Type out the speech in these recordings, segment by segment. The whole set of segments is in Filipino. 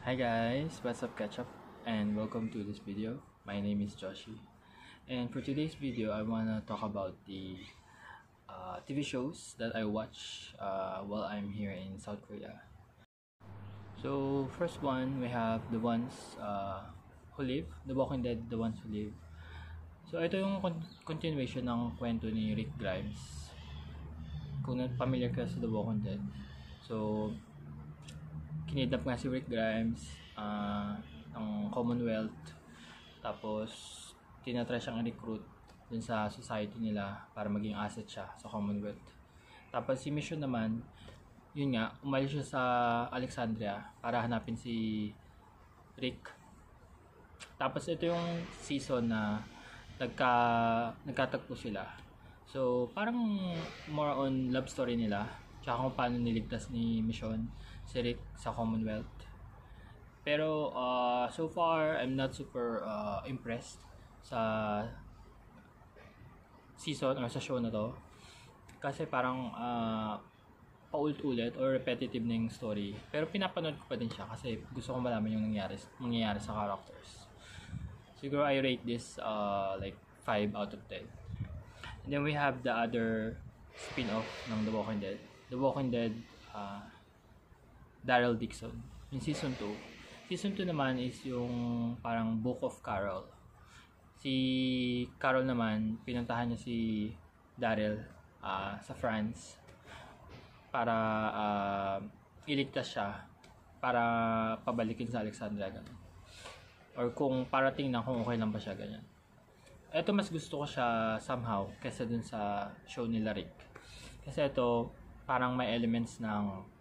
Hi guys, what's up Ketchup and welcome to this video. My name is Joshi and for today's video I wanna talk about the TV shows that I watch while I'm here in South Korea. So first one we have The Ones Who Live, The Walking Dead, The Ones Who Live. So ito yung continuation ng kwento ni Rick Grimes. Kung familiar ka sa The Walking Dead. So kinidnap nga si Rick Grimes ng Commonwealth, tapos tinatry siyang i-recruit dun sa society nila para maging asset siya sa Commonwealth. Tapos si Mission naman, yun nga, umalis siya sa Alexandria para hanapin si Rick. Tapos ito yung season na nagkatagpo sila. So parang more on love story nila, tsaka kung paano niligtas ni Mission si Rick sa Commonwealth. Pero so far I'm not super impressed sa season or sa show na to kasi parang paulit-ulit or repetitive na yung story. Pero pinapanood ko pa din siya kasi gusto kong malaman yung mangyayari sa characters. Siguro I rate this like 5 out of 10. And then we have the other spin-off ng The Walking Dead. The Walking Dead Daryl Dixon, yung season 2. Season 2 naman is yung parang Book of Carol. Si Carol naman, pinuntahan niya si Daryl sa France para iligtas siya para pabalikin sa Alexandria, ganun. Or kung parating na kung okay lang ba siya, ganyan. Ito mas gusto ko siya somehow kaysa dun sa show nila Rick. Kasi ito parang may elements ng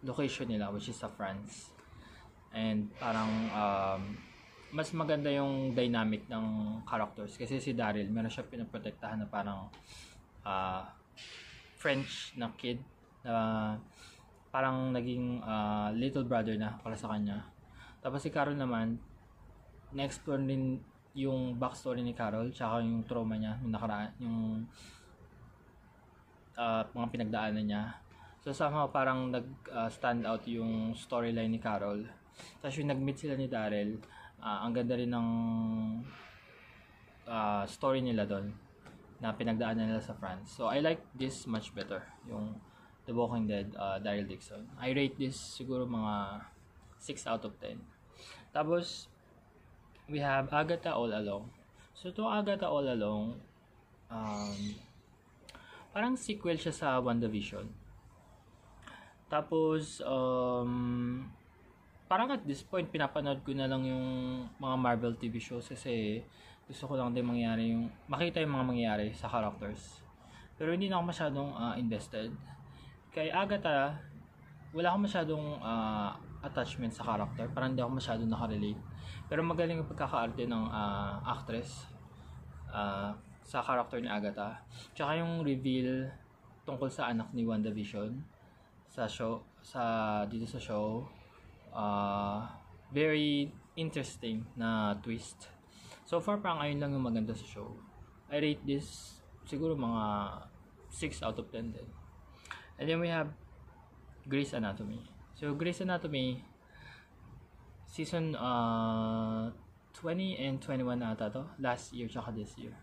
location nila, which is sa France, and parang mas maganda yung dynamic ng characters kasi si Daryl meron siya pinaprotektahan na parang French na kid na parang naging little brother na para sa kanya. Tapos si Carol naman na-explore din yung backstory ni Carol tsaka yung trauma niya, yung nakaraan, yung mga pinagdaanan niya. So somehow parang nag-stand out yung storyline ni Carol. Tapos yung nag-meet sila ni Daryl, ang ganda rin ng story nila doon na pinagdaanan nila sa France. So I like this much better, yung The Walking Dead, Daryl Dixon. I rate this siguro mga 6 out of 10. Tapos we have Agatha All Along. So to Agatha All Along, parang sequel siya sa WandaVision. Tapos, parang at this point, pinapanood ko na lang yung mga Marvel TV shows kasi gusto ko lang din makita yung mga mangyayari sa characters. Pero hindi na ako masyadong invested. Kay Agatha, wala akong masyadong attachment sa character. Parang hindi ako masyadong nakarelate. Pero magaling yung pagkakaarte ng actress sa character ni Agatha. Tsaka yung reveal tungkol sa anak ni WandaVision dito sa show, very interesting na twist. So far parang ayun lang yung maganda sa show. I rate this siguro mga 6 out of 10 din. And then we have Grey's Anatomy. So Grey's Anatomy season 20 and 21 na ata to, last year tsaka this year.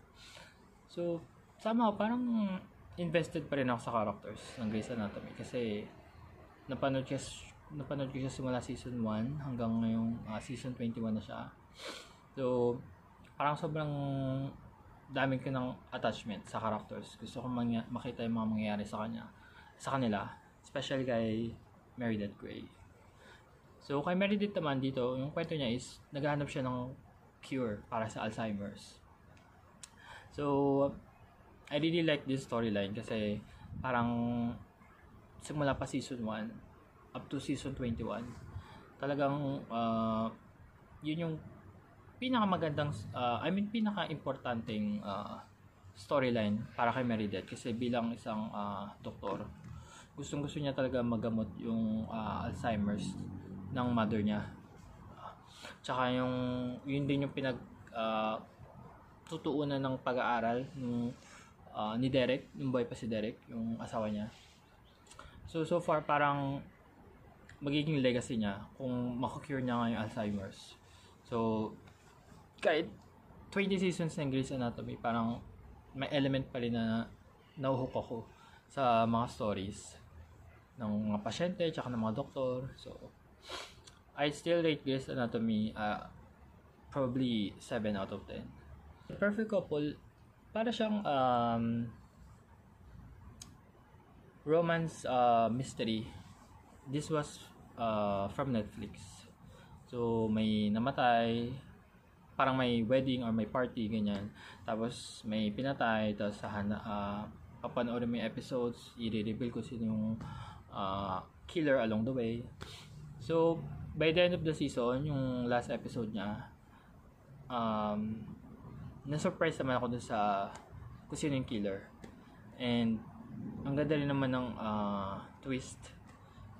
So somehow parang invested pa rin ako sa characters ng Grey's Anatomy kasi napanood ko siya simula season 1 hanggang ngayong season 21 na siya. So parang sobrang daming ko ng attachment sa characters. Gusto ko makita yung mga mangyayari sa kanila, especially kay Meredith Grey. So kay Meredith naman dito, yung kwento niya is naghahanap siya ng cure para sa Alzheimer's. So I really like this storyline kasi parang simula pa season 1 up to season 21 talagang yun yung pinakamagandang pinaka-importanting storyline para kay Meredith kasi bilang isang doktor, gustong-gusto niya talaga magamot yung Alzheimer's ng mother niya. Tsaka yun din yung tutuunan ng pag-aaral ni Derek, yung boy pa si Derek, yung asawa niya. So far parang magiging legacy niya kung makakure niya nga yung Alzheimer's. So, kahit 20 seasons ng Grey's Anatomy, parang may element pa rin na nauhook ako sa mga stories ng mga pasyente tsaka ng mga doktor. So, I still rate Grey's Anatomy probably 7 out of 10. The Perfect Couple, para siyang romance mystery. This was from Netflix. So, may namatay, parang may wedding or may party, ganyan. Tapos, may pinatay, tapos papanoorin mo yung episodes, i-reveal ko sino yung killer along the way. So, by the end of the season, yung last episode niya, na-surprise naman ako dun sa kung sino yung killer. And, ang ganda rin naman ng twist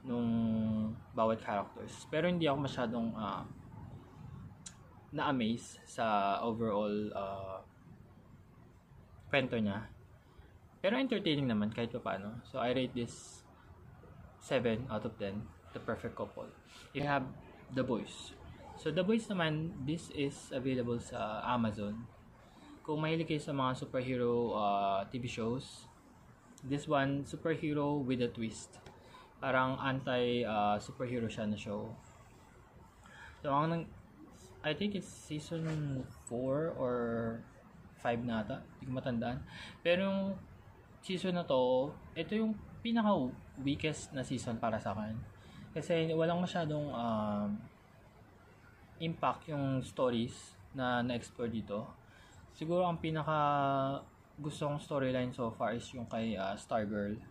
nung bawat characters. Pero hindi ako masyadong na-amaze sa overall kwento niya. Pero entertaining naman kahit pa paano. So, I rate this 7 out of 10. The Perfect Couple. You have The Boys. So, The Boys naman, this is available sa Amazon. Kung mahilig kayo sa mga superhero TV shows, this one, superhero with a twist. Parang anti-superhero siya na show. So, I think it's season 4 or 5 na ata. Hindi ko matandaan. Pero yung season na to, ito yung pinaka-weakest na season para sa akin. Kasi walang masyadong impact yung stories na na-explore dito. Siguro ang pinaka gustong storyline so far is yung kay Stargirl.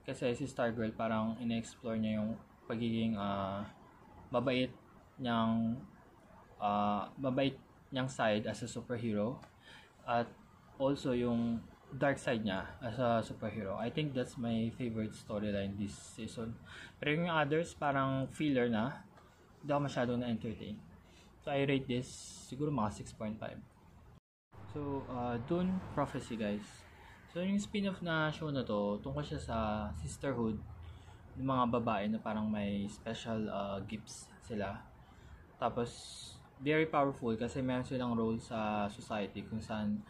Kasi si Stargirl parang ina-explore niya yung pagiging mabait niyang side as a superhero, at also yung dark side niya as a superhero. I think that's my favorite storyline this season. Pero yung others parang filler na, hindi ako masyadong na-entertain. So I rate this siguro mga 6.5. So Dune Prophecy, guys. So yung spin-off na show na to, tungkol siya sa sisterhood ng mga babae na parang may special gifts sila. Tapos very powerful kasi meron silang role sa society kung saan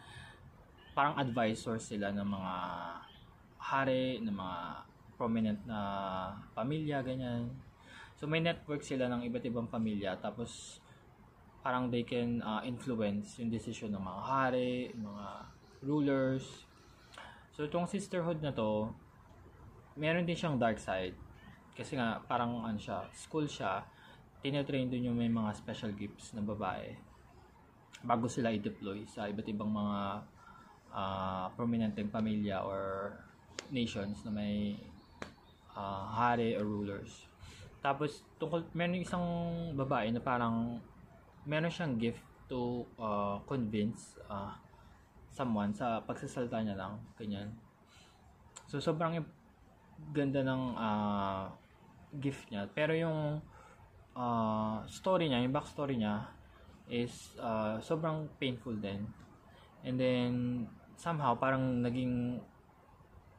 parang advisor sila ng mga hari, ng mga prominent na pamilya, ganyan. So may network sila ng iba't ibang pamilya, tapos parang they can influence yung decision ng mga hari, mga rulers. So itong sisterhood na to, meron din siyang dark side. Kasi nga parang school siya, tinetrain dun yung may mga special gifts na babae bago sila i-deploy sa iba't ibang mga prominenteng pamilya or nations na may hari or rulers. Tapos meron isang babae na parang meron siyang gift to convince someone sa pagsasalita niya lang, ganyan. So sobrang ganda ng gift niya, pero yung story niya, yung backstory niya is sobrang painful din. And then somehow parang naging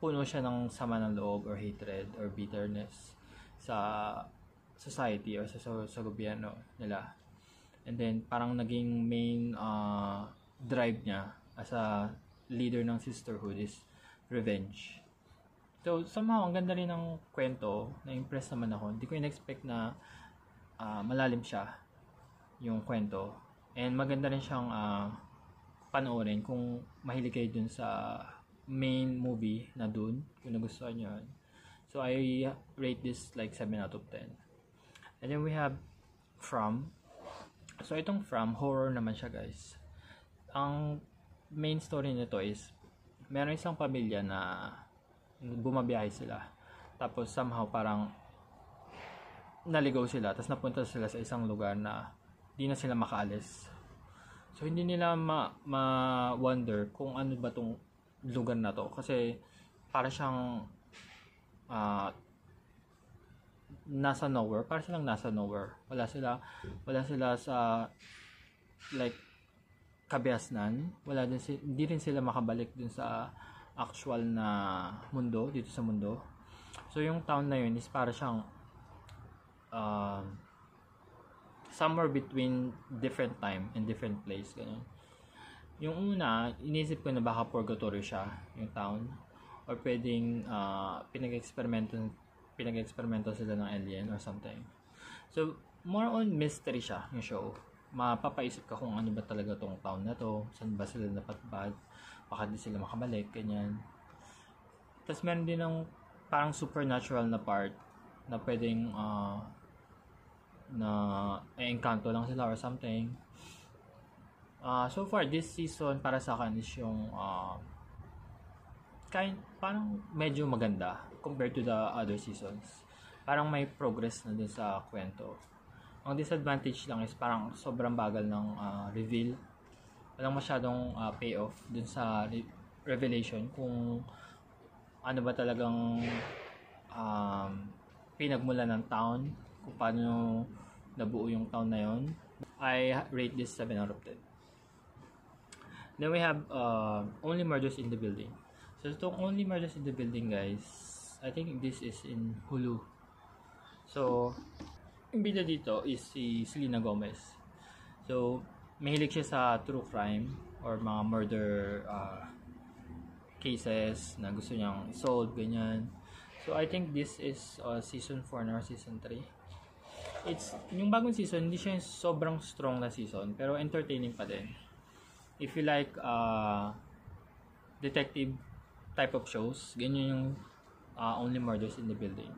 puno siya ng sama ng loob or hatred or bitterness sa society or sa gobyerno nila. And then parang naging main drive niya as a leader ng sisterhood is revenge. So somehow ang ganda rin ng kwento, na-impress naman ako. Hindi ko in-expect na malalim siya yung kwento, and maganda rin siyang panoorin kung mahilig kayo dun sa main movie na Dune, kung nagustuhan nyo yun. So I rate this like 7 out of 10. And then we have From. So itong From, horror naman siya, guys. Ang main story nito is meron isang pamilya na bumabiyahe sila, tapos somehow parang naligaw sila, tapos napunta sila sa isang lugar na di na sila makaalis. So hindi nila ma-wonder kung ano ba tong lugar na to, kasi para siyang nasa nowhere, para silang nasa nowhere. Wala sila sa like kabiasnan, hindi rin sila makabalik dun sa actual na mundo, dito sa mundo. So yung town na yun is para siyang somewhere between different time and different place, ganun. Yung una, inisip ko na baka purgatory siya, yung town, or pwedeng pinag-eksperimento sila ng alien or something. So, more on mystery siya, yung show. Mapapaisip ka kung ano ba talaga tong town na to, saan ba sila napatbad, baka di sila makabalik, ganyan. Tapos meron din ng parang supernatural na part na pwedeng na encanto lang sila or something. So far this season para sa akin is yung parang medyo maganda compared to the other seasons. Parang may progress na din sa kwento. Ang disadvantage lang is parang sobrang bagal ng reveal. Walang masyadong payoff dun sa revelation kung ano ba talagang pinagmulan ng town, kung paano nabuo yung town na yon. I rate this 7 out of 10. Then we have Only Murders in the Building. So itong Only Murders in the Building, guys, I think this is in Hulu. So yung bida dito is si Selena Gomez. So mahilig siya sa true crime or mga murder cases na gusto niyang solve, ganyan. So I think this is season 4 or season 3. It's yung bagong season, hindi siya yung sobrang strong na season, pero entertaining pa din. If you like detective type of shows, ganyan yung Only Murders in the Building.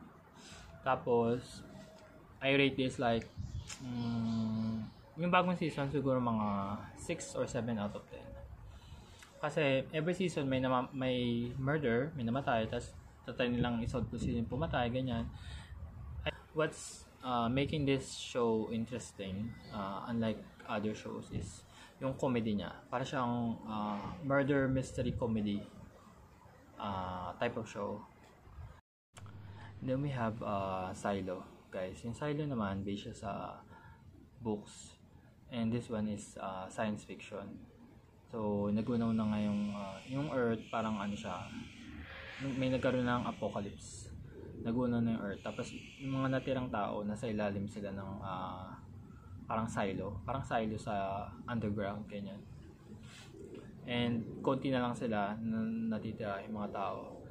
Tapos I rate this like yung bagong season siguro mga 6 or 7 out of 10. Kasi every season may murder, may namatay, tapos tatay nilang isolve kung sino yung pumatay, ganyan. What's making this show interesting, unlike other shows, is yung comedy niya. Para siyang murder mystery comedy type of show. Then we have Silo, guys. Yung Silo naman based siya sa books, and this one is science fiction. So nagunaw na nga yung Earth, parang ano siya, may nagkaroon ng apocalypse, nagunaw na yung Earth, tapos yung mga natirang tao nasa ilalim sila ng parang silo sa underground, ganyan. And konti na lang sila na natitira yung mga tao.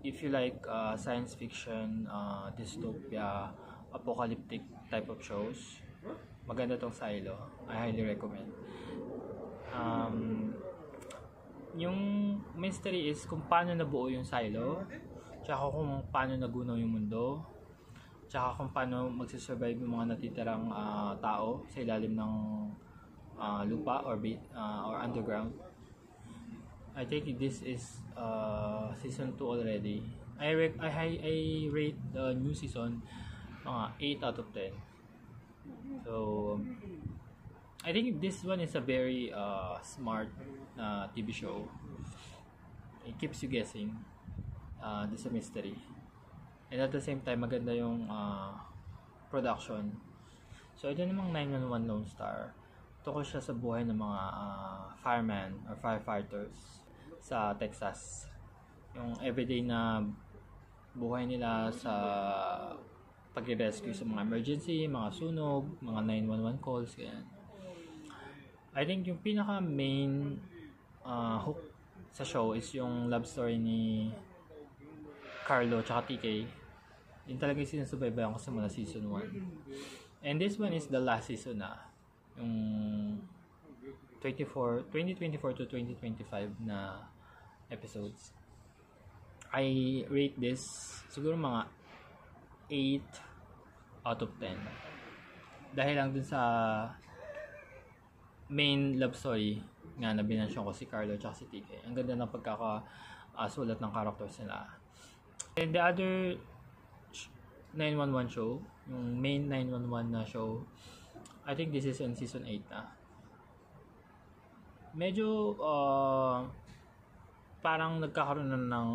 If you like science fiction, dystopia, apocalyptic type of shows, maganda tong Silo. I highly recommend. Yung mystery is kung paano nabuo yung Silo, tsaka kung paano nagunaw yung mundo, tsaka kung paano magsisurvive yung mga natitirang tao sa ilalim ng lupa or underground. I think this is season 2 already. I rate the new season 8 out of 10. So I think this one is a very smart TV show. It keeps you guessing. This is a mystery. And at the same time, maganda yung production. So, ito namang 911 Lone Star. Tukol siya sa buhay ng mga firemen or firefighters sa Texas. Yung everyday na buhay nila sa pag-rescue sa mga emergency, mga sunog, mga 911 calls, ganyan. I think yung pinaka main hook sa show is yung love story ni Carlo tsaka TK. Yun talaga yung sinusubaybayan ko sa mula season 1. And this one is the last season na. Yung 2024 to 2025 na episodes. I rate this siguro mga 8 out of 10. Dahil lang dun sa main love story nga na binansyon ko, si Carlo at si TK. Ang ganda ng pagkakasulat ng characters nila. And the other 911 show, yung main 911 na show, I think this is in season 8 na. Medyo parang nagkakaroon na ng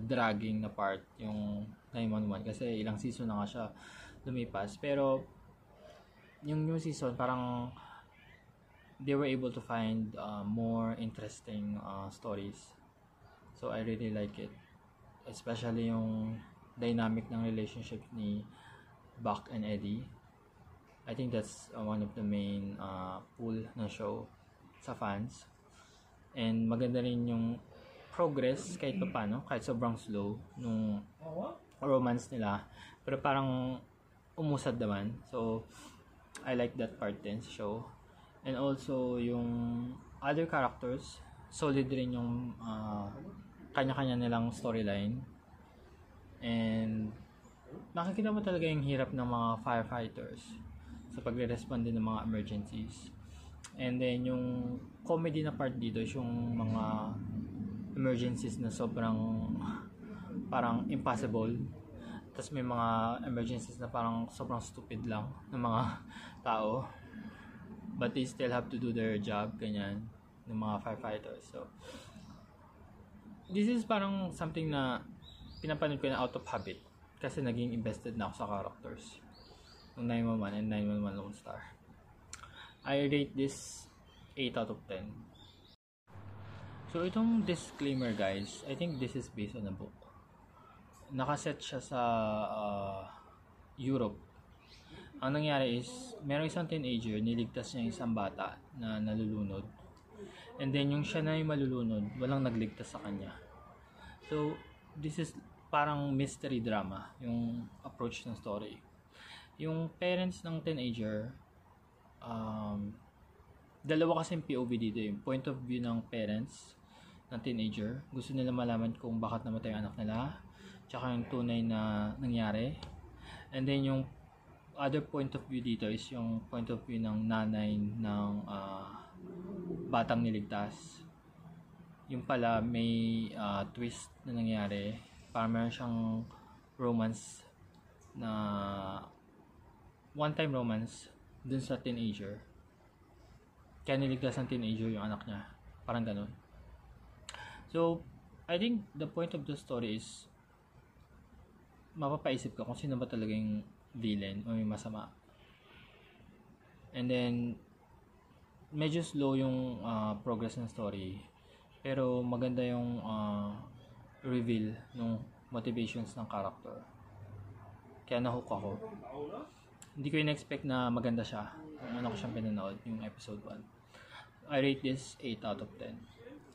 dragging na part yung 911 kasi ilang season na nga siya lumipas. Pero yung new season parang they were able to find more interesting stories. So I really like it. Especially yung dynamic ng relationship ni Buck and Eddie. I think that's one of the main pull ng show sa fans. And maganda rin yung progress kahit pa paano, kahit sobrang slow nung romance nila, pero parang umusad naman. So I like that part din sa show. And also yung other characters, solid rin yung kanya-kanya nilang storyline. And nakikita mo talaga yung hirap ng mga firefighters sa pagre-respond din ng mga emergencies. And then yung comedy na part dito is yung mga emergencies na sobrang parang impossible. Tapos may mga emergencies na parang sobrang stupid lang ng mga tao. But they still have to do their job, ganyan, ng mga firefighters. So this is parang something na pinapanood ko na out of habit. Kasi naging invested na ako sa characters. Yung 911 and 911 Lone Star. I rate this 8 out of 10. So itong disclaimer guys, I think this is based on a book. Nakaset siya sa Europe. Ang nangyari is, merong isang teenager, niligtas niya isang bata na nalulunod. And then yung siya na yung malulunod, walang nagligtas sa kanya. So this is parang mystery drama yung approach ng story. Yung parents ng teenager, dalawa kasing POV dito, yung point of view ng parents ng teenager. Gusto nila malaman kung bakit namatay ang anak nila, tsaka yung tunay na nangyari. And then yung other point of view dito is yung point of view ng nanay ng batang niligtas. Yung pala may twist na nangyari, parang meron siyang romance na one-time romance dun sa teenager. Kaya niligtas ng teenager yung anak niya. Parang ganun. So, I think the point of the story is mapapaisip ka kung sino ba talaga yung villain o yung masama. And then, medyo slow yung progress ng story. Pero maganda yung reveal ng motivations ng character. Kaya nahook ako. Hindi ko in-expect na maganda siya. Ano ko siyang pinanood, yung episode 1. I rate this 8 out of 10.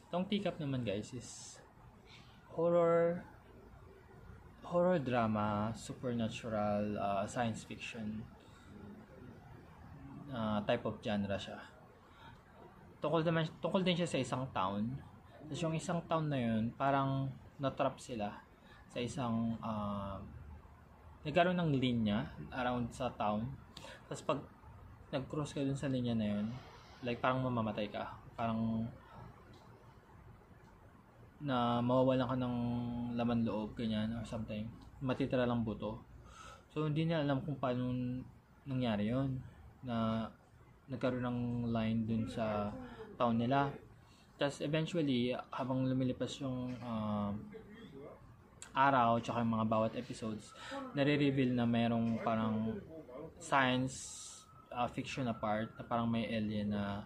Itong teacup naman guys is horror drama, supernatural, science fiction type of genre siya. Tungkol din siya sa isang town. Tapos yung isang town na yun, parang natrap sila sa isang nagkaroon ng linya around sa town. Tapos pag nag-cross ka dun sa linya na yun, like parang mamamatay ka. Parang na mawawalan ka ng laman loob, ganyan, or something. Matitira lang buto. So, hindi nila alam kung paano nangyari yun. Na nagkaroon ng line dun sa town nila. Tapos, eventually, habang lumilipas yung araw, tsaka yung mga bawat episodes, nare-reveal na mayroong parang science fiction na part, na parang may alien na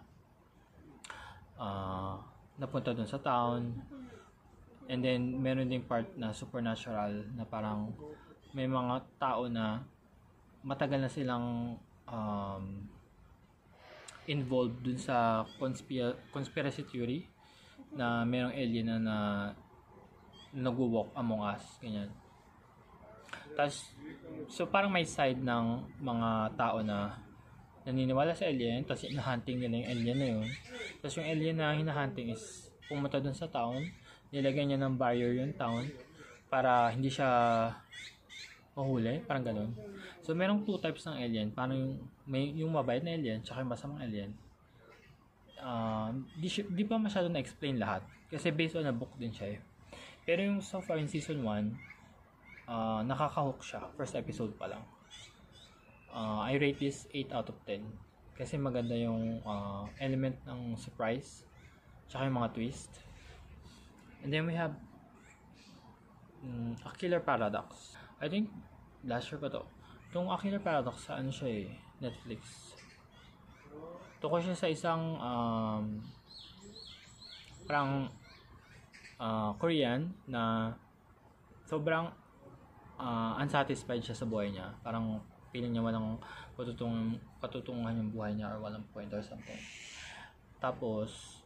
napunta dun sa town. And then, meron ding part na supernatural na parang may mga tao na matagal na silang involved dun sa conspiracy theory na merong alien na nagwo-walk among us, ganyan. Tapos, so parang may side ng mga tao na naniniwala sa alien, tapos hinahunting nila yung alien na yun. Tapos yung alien na hinahunting is pumunta dun sa town, nilagay niya ng barrier yung town para hindi siya mahuli, parang ganun. So merong two types ng alien, parang yung mabait na alien tsaka yung masamang alien. Di pa masyado na-explain lahat kasi based on a book din siya eh. Pero yung so far in season 1, nakaka-hook siya, first episode pa lang. I rate this 8 out of 10 kasi maganda yung element ng surprise tsaka yung mga twist. And then we have A Killer Paradox. I think last year pa to. Itong A Killer Paradox, sa ano siya eh, Netflix. Tungkol siya sa isang parang Korean na sobrang unsatisfied siya sa buhay niya. Parang feeling niya walang patutunguhan yung buhay niya or walang point or something. Tapos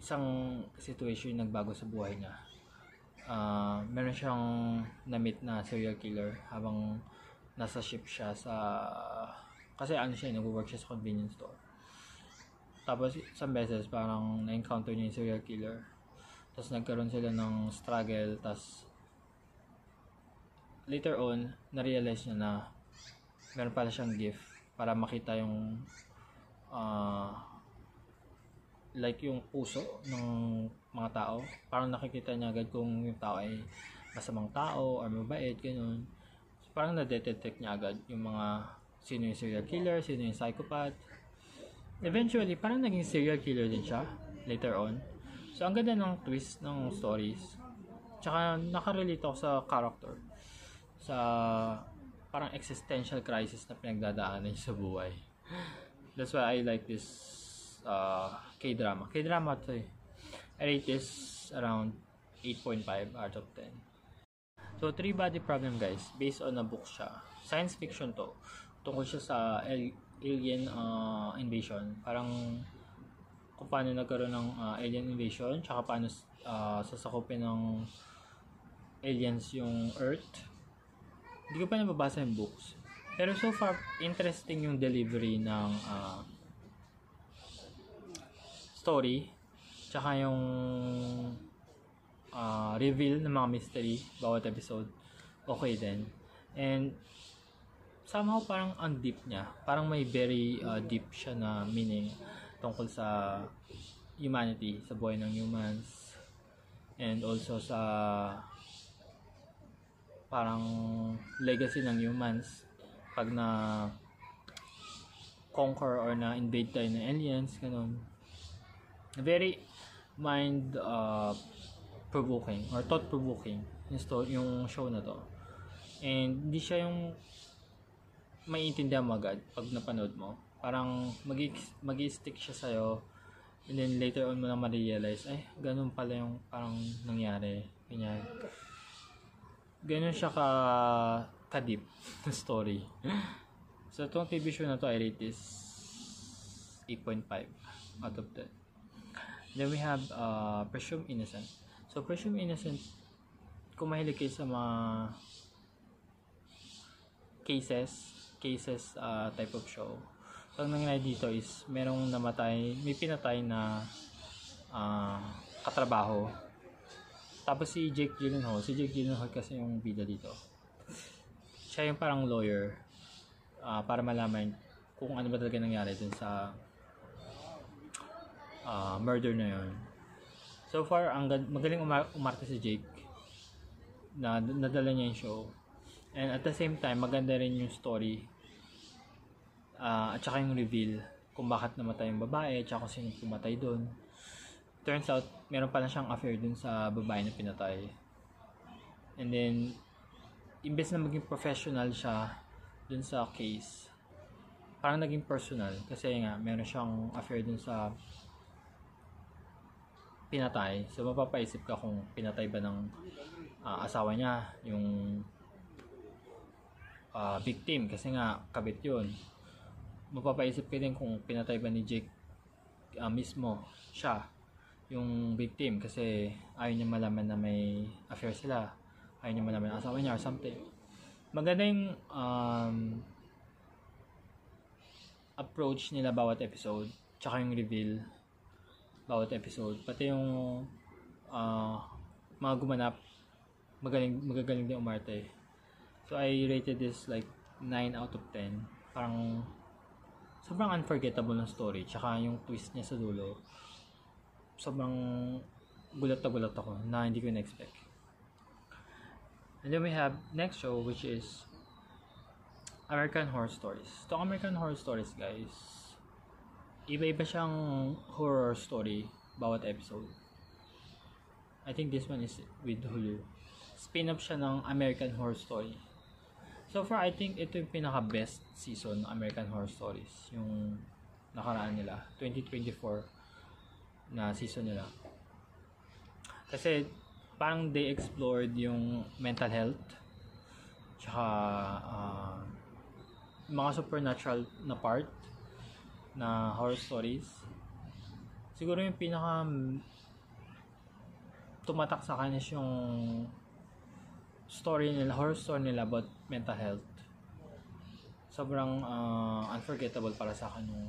isang situation yung nagbago sa buhay niya. Meron siyang na-meet na serial killer habang nasa ship siya kasi nag-work siya sa convenience store. Tapos isang beses parang na-encounter niya yung serial killer. Tapos nagkaroon sila ng struggle. Tapos later on, na-realize niya na meron pala siyang gift para makita yung yung puso ng mga tao. Parang nakikita niya agad kung yung tao ay masamang tao or mabait, ganun. So, parang na-detect niya agad yung sino yung serial killer, sino yung psychopath. Eventually, parang naging serial killer din siya later on. So, ang ganda ng twist ng stories. Tsaka, nakarelate ako sa character. Sa parang existential crisis na pinagdadaanan niya sa buhay. That's why I like this K-drama. K-drama to eh. I rate this around 8.5 out of 10. So, Three Body Problem guys, based on a book siya. Science fiction to. Tungkol siya sa alien invasion. Parang kung paano nagkaroon ng alien invasion, tsaka paano sasakupin ng aliens yung Earth. Hindi ko pa nababasa yung books. Pero so far, interesting yung delivery ng story. Tsaka yung reveal ng mga mystery bawat episode. Okay din. And somehow parang ang deep niya. Parang may very deep siya na meaning tungkol sa humanity, sa buhay ng humans. And also sa parang legacy ng humans pag na conquer or na invade tayo ng aliens, ganun. Very mind provoking or thought provoking yung show na to. And hindi siya yung maiintindihan mo agad pag napanood mo. Parang magi-stick siya sa'yo, and then later on mo na ma-realize, ay, ganun pala yung parang nangyari. Ganun siya ka-deep na story. So, itong TV show na to, I rate this 8.5 out of 10. Then we have Presumed Innocent. So, Presumed Innocent, kung mahilig kayo sa mga cases type of show, so, ang nangyari dito is may pinatay na katrabaho. Tapos si Jake Gyllenhaal kasi yung bida dito. Siya yung parang lawyer para malaman kung ano ba talaga nangyari dun sa murder na yun. So far, magaling umarte si Jake na nadala niya yung show. And at the same time, maganda rin yung story at saka yung reveal kung bakit namatay yung babae at saka kung sino pumatay dun. Turns out, meron pala siyang affair dun sa babae na pinatay. And then, imbes na maging professional siya dun sa case, parang naging personal. Kasi nga, meron siyang affair dun sa pinatay. So, mapapaisip ka kung pinatay ba ng asawa niya, yung victim. Kasi nga, kabit yun. Mapapaisip ka din kung pinatay ba ni Jake mismo siya, yung victim, kasi ayaw niya malaman na may affair sila, ayaw niya malaman na asawa niya or something. Maganda yung approach nila bawat episode, tsaka yung reveal bawat episode, pati yung mga gumanap magagaling din umarte. So I rated this like 9 out of 10. Parang sobrang unforgettable ng story, tsaka yung twist niya sa dulo, sobrang gulat ako na hindi ko na-expect. And then we have next show, which is American Horror Stories. Itong American Horror Stories, guys, iba-iba siyang horror story bawat episode. I think this one is with Hulu. Spin-off siya ng American Horror Story. So far, I think ito yung pinaka-best season ng American Horror Stories. Yung nakaraan nila, 2024 na season nila. Kasi parang they explored yung mental health, tsaka mga supernatural na part na horror stories. Siguro yung pinaka tumatak sa akin is yung story nila, horror story nila about mental health. Sobrang unforgettable para sa akin yung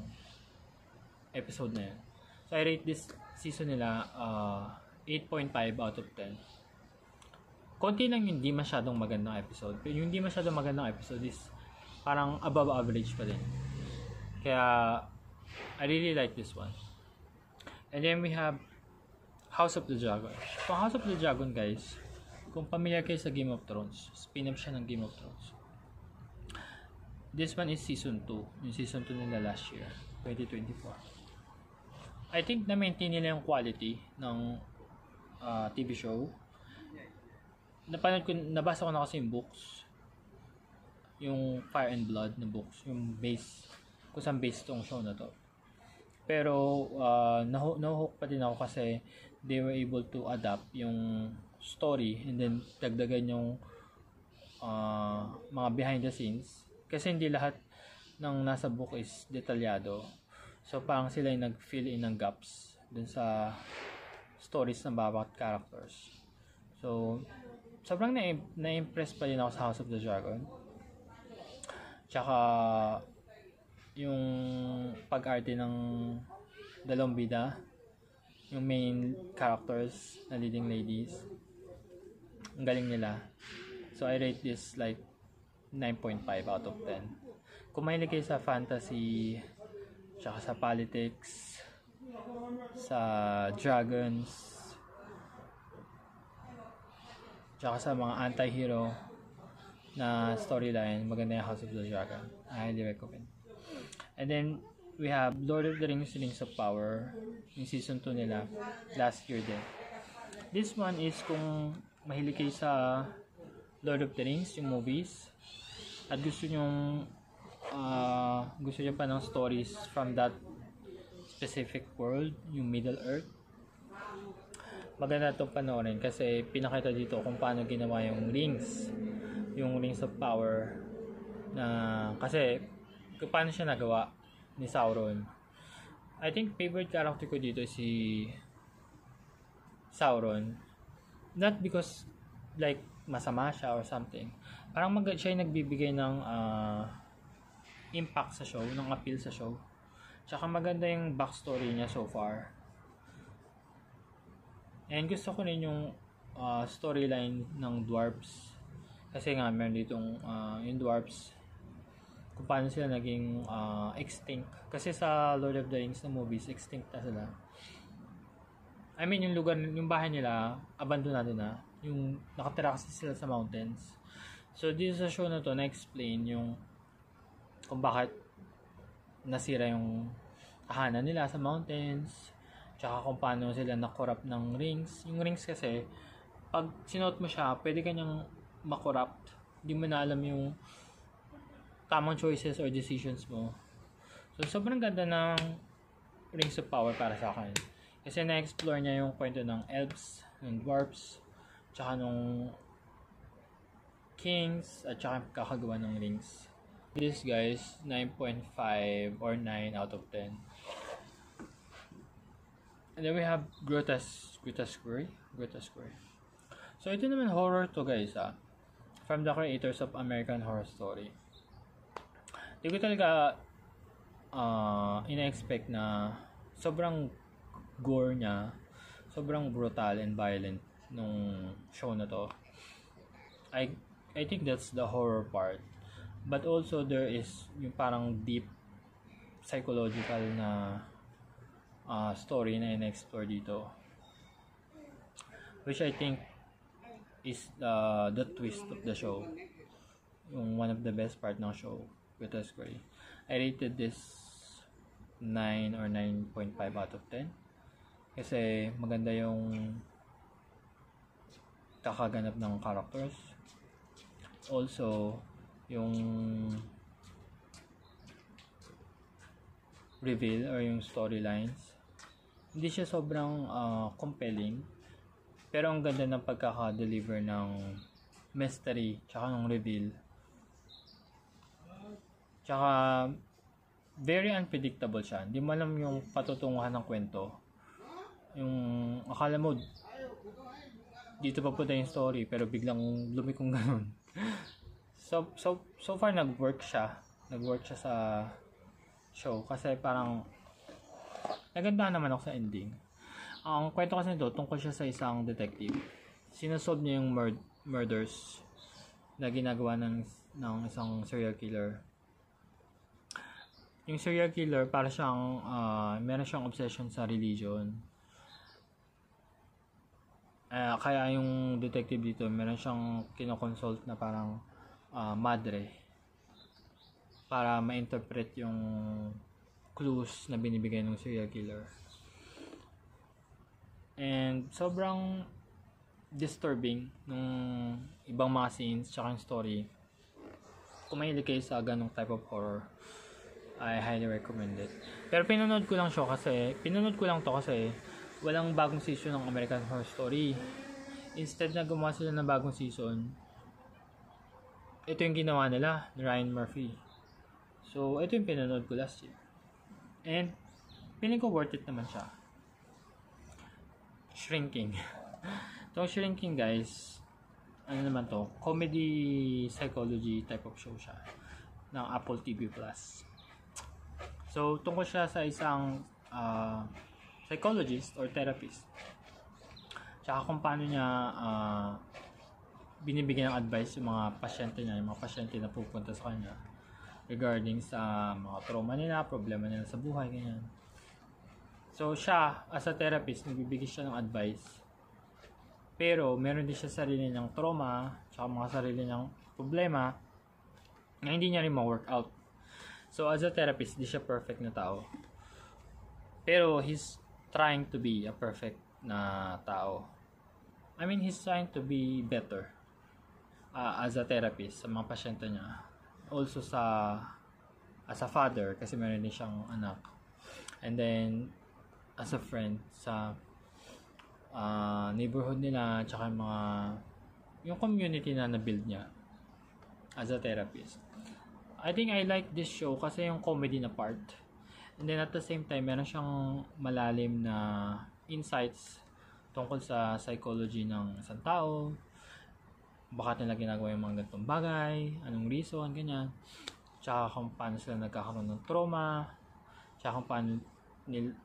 episode na yun. So I rate this season nila 8.5 out of 10. Konti lang yung hindi masyadong magandang episode. Pero yung hindi masyadong magandang episode is parang above average pa din. Kaya I really like this one. And then we have House of the Dragon. So House of the Dragon, guys, kung familiar kayo sa Game of Thrones, spin-off siya ng Game of Thrones. This one is season 2. Yung season 2 nila last year, 2024. I think na-maintain nila yung quality ng TV show. Nabasa ko na kasi yung books. Yung Fire and Blood na books. Yung base, kung saan base tong show na to. Pero, nahook pa din ako kasi they were able to adapt yung story and then dagdagan yung mga behind the scenes. Kasi hindi lahat ng nasa book is detalyado. So, parang sila yung nag-fill in ng gaps dun sa stories ng bawat characters. So, sobrang na-impress pa din ako sa House of the Dragon. Tsaka, yung pag-arte ng dalawang bida, yung main characters na leading ladies, ang galing nila. So, I rate this like 9.5 out of 10. Kung mahilig kayo sa fantasy, tsaka sa politics, sa dragons, tsaka sa mga anti-hero na storyline, maganda yung House of the Dragon. I highly recommend. And then, we have Lord of the Rings, Rings of Power, yung season 2 nila, last year din. This one is kung mahilig kayo sa Lord of the Rings, yung movies, at gusto nyo pa ng stories from that specific world, yung Middle Earth, maganda itong panoorin kasi pinakita dito kung paano ginawa yung rings of power, na kasi kung paano siya nagawa ni Sauron. I think favorite character ko dito si Sauron, not because like masama siya or something, parang siya yung nagbibigay ng impact sa show, ng appeal sa show. Tsaka maganda yung backstory niya so far. And gusto ko rin yung storyline ng dwarves. Kasi nga meron ditong yung dwarves, kung paano sila naging extinct. Kasi sa Lord of the Rings na movies, extinct na sila. I mean, yung lugar, yung bahay nila, abandonado na. Yung nakatira kasi sila sa mountains. So, dito sa show na to, na-explain yung kung bakit nasira yung tahanan nila sa mountains, tsaka kung paano sila na-corrupt ng rings. Yung rings kasi, pag sinuot mo siya, pwede kanyang ma-corrupt. Hindi mo na alam yung tamang choices or decisions mo. So, sobrang ganda ng Rings of Power para sa akin. Kasi na-explore niya yung kwento ng elves, ng dwarfs, tsaka nung kings, at tsaka kakagawa ng rings. This guys, 9.5 or 9 out of 10. And then we have Grotesque Quarry. So ito naman horror to guys from the creators of American Horror Story. Hindi ko talaga ina-expect na sobrang gore niya, sobrang brutal and violent nung show na to. I think that's the horror part. But also there is yung parang deep psychological na story na in-explore dito, which I think is the twist of the show, yung one of the best part ng show, Grotesque Quarry. I rated this 9 or 9.5 out of 10 kasi maganda yung kakaganap ng characters, also yung reveal or yung storylines. Hindi siya sobrang compelling, pero ang ganda ng pagkaka-deliver ng mystery tsaka ng reveal. Tsaka, very unpredictable siya. Hindi mo alam yung patutunguhan ng kwento. Yung akala mo, dito pa punta yung story, pero biglang lumikong ganun. So far, nag-work siya. Nag-work siya sa show. Kasi parang, nagandahan naman ako sa ending. Ang kwento kasi nito, tungkol siya sa isang detective. Sinasolve niya yung murders na ginagawa ng isang serial killer. Yung serial killer, para siyang, meron siyang obsession sa religion. Kaya yung detective dito, meron siyang kinoconsult na parang madre para ma-interpret yung clues na binibigay ng serial killer. And sobrang disturbing nung ibang mga scenes tsaka yung story. Kung mahilig kayo sa ganong type of horror, I highly recommend it. Pero pinanood ko lang to kasi walang bagong season ng American Horror Story. Instead na gumawa sila ng bagong season, ito yung ginawa nila ni Ryan Murphy. So ito yung pinanood ko last year. And feeling ko worth it naman siya. Shrinking. Itong Shrinking, guys, ano naman to? Comedy psychology type of show siya ng Apple TV Plus. So, tungkol siya sa isang psychologist or therapist. Tsaka kung paano niya binibigyan ng advice yung mga pasyente niya, yung mga pasyente na pupunta sa kanya regarding sa mga trauma nila, problema nila sa buhay, ganyan. So, siya, as a therapist, nagbibigay siya ng advice. Pero, meron din siya sarili niyang trauma, tsaka mga sarili niyang problema na hindi niya rin ma-work out. So, as a therapist, di siya perfect na tao. Pero, he's trying to be a perfect na tao. I mean, he's trying to be better as a therapist sa mga pasyente niya. Also as a father, kasi meron din siyang anak. And then, as a friend sa neighborhood nila, tsaka yung community na na-build niya as a therapist. I think I like this show kasi yung comedy na part. And then at the same time, meron siyang malalim na insights tungkol sa psychology ng isang tao. Bakit nila ginagawa yung mga ganitong bagay, anong reason, ganyan. Tsaka kung paano sila nagkakaroon ng trauma, tsaka kung